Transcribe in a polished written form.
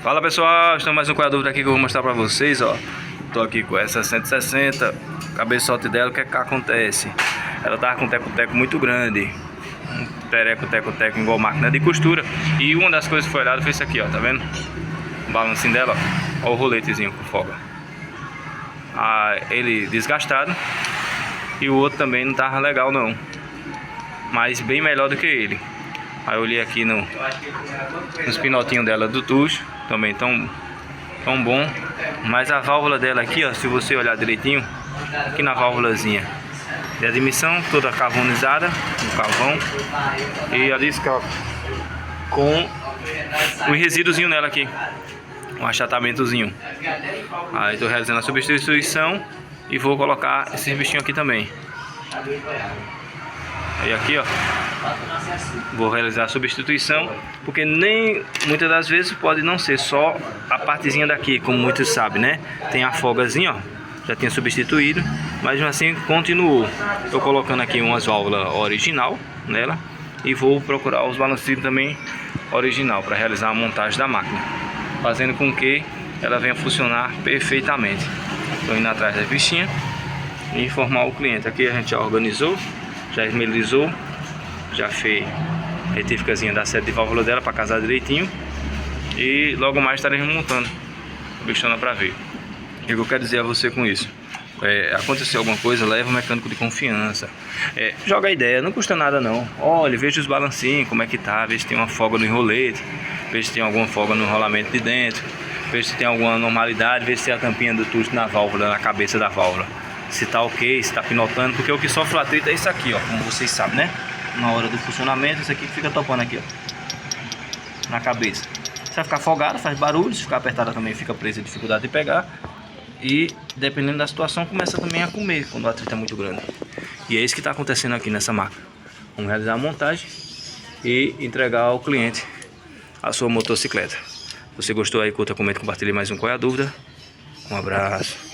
Fala pessoal, estamos mais um Qual é a Dúvida aqui que eu vou mostrar pra vocês, ó. Tô aqui com essa 160, cabeçote dela, o que é que acontece? Ela tava com um teco-teco muito grande, um teco-teco igual máquina de costura. E uma das coisas que foi olhada foi isso aqui, ó, tá vendo? O balancinho dela, ó, o roletezinho com folga. Ele desgastado. E o outro também não tava legal não, mas bem melhor do que ele. Aí eu olhei aqui nos pinotinhos dela do tucho, também tão bom. Mas a válvula dela aqui, ó, se você olhar direitinho, aqui na válvulazinha de admissão, toda carbonizada, um carvão. E a disca com o resíduozinho nela aqui, um achatamentozinho. Aí tô realizando a substituição e vou colocar esse bichinho aqui também. Aí aqui, ó, vou realizar a substituição, porque nem muitas das vezes pode não ser só a partezinha daqui, como muitos sabem, né? Tem a folgazinha, ó, já tinha substituído, mas mesmo assim continuou. Tô colocando aqui umas válvulas original nela e vou procurar os balancinhos também original para realizar a montagem da máquina, fazendo com que ela venha funcionar perfeitamente. Estou indo atrás da bichinha e informar o cliente. Aqui a gente já organizou, já esmerilizou, já fez a retíficazinha da seta de válvula dela para casar direitinho. E logo mais estaremos montando a bichona para ver. O que eu quero dizer a você com isso? Aconteceu alguma coisa, leva o mecânico de confiança. Joga a ideia, não custa nada não. Olha, veja os balancinhos, como é que tá, veja se tem uma folga no enrolete, veja se tem alguma folga no enrolamento de dentro, veja se tem alguma normalidade, veja se tem a tampinha do tucho na válvula, na cabeça da válvula, se tá ok, se tá pinotando, porque o que sofre o atrito é isso aqui, ó, como vocês sabem, né? Na hora do funcionamento, isso aqui que fica topando aqui, ó, na cabeça. Se vai ficar folgado, faz barulho, se ficar apertada também fica presa, dificuldade de pegar. E dependendo da situação, começa também a comer quando o atrito é muito grande. E é isso que está acontecendo aqui nessa máquina. Vamos realizar a montagem e entregar ao cliente a sua motocicleta. Se você gostou aí, curta, comenta, compartilhe mais um Qual é a Dúvida. Um abraço.